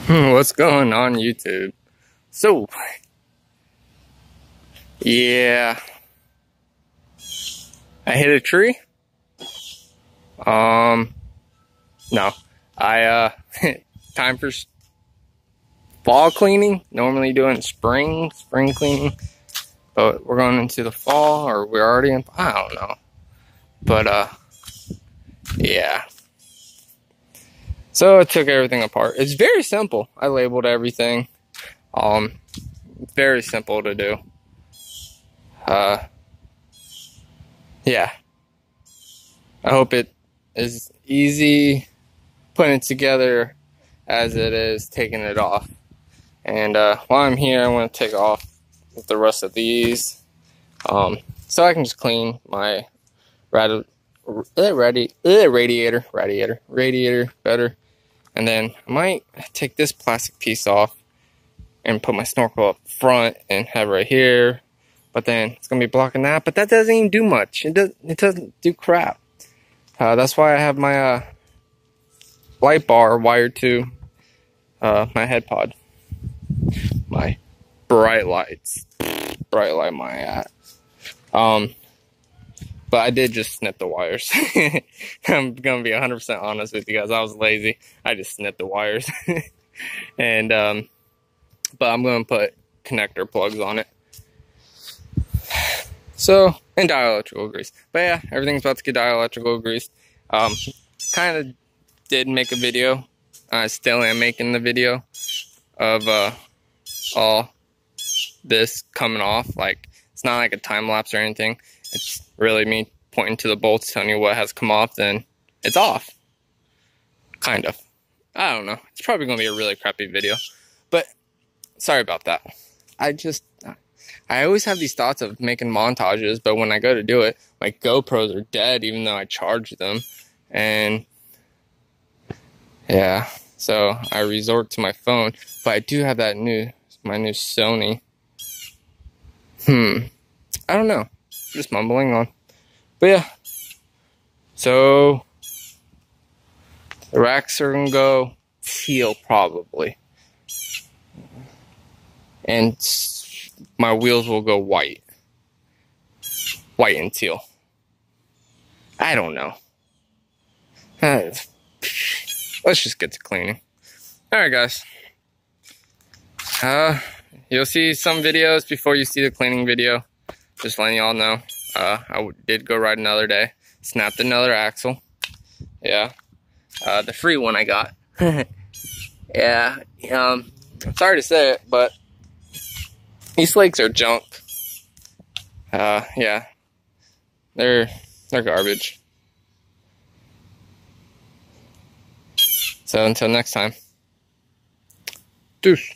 What's going on YouTube? So, yeah, I hit a tree. No, time for fall cleaning. Normally doing spring cleaning, but we're going into the fall, or we're already in, I don't know. But, yeah. So I took everything apart. It's very simple. I labeled everything. Very simple to do. Yeah. I hope it is easy putting it together as it is taking it off. And while I'm here, I want to take off with the rest of these, so I can just clean my radiator better. And then I might take this plastic piece off and put my snorkel up front and have it right here. But then it's gonna be blocking that. But that doesn't even do much. It doesn't do crap. That's why I have my light bar wired to my head pod. My bright light my at. But I did just snip the wires. I'm gonna be 100% honest with you guys. I was lazy. I just snipped the wires. And but I'm gonna put connector plugs on it. So, and dielectrical grease. But yeah, everything's about to get dielectrical greased. Kind of did make a video. I still am making the video of all this coming off. Like, it's not like a time lapse or anything. It's really me pointing to the bolts, telling you what has come off, then it's off. Kind of. I don't know. It's probably gonna be a really crappy video, but sorry about that. I always have these thoughts of making montages, but when I go to do it, my GoPros are dead, even though I charged them. And yeah, so I resort to my phone. But I do have that my new Sony. I don't know. Just mumbling on. But yeah. So the racks are gonna go teal probably. And my wheels will go white. White and teal. I don't know. Let's just get to cleaning. Alright guys. You'll see some videos before you see the cleaning video. Just letting y'all know. I did go ride another day. Snapped another axle. Yeah. The free one I got. Yeah. I'm sorry to say it, but these legs are junk. Yeah. They're garbage. So until next time. Deuce.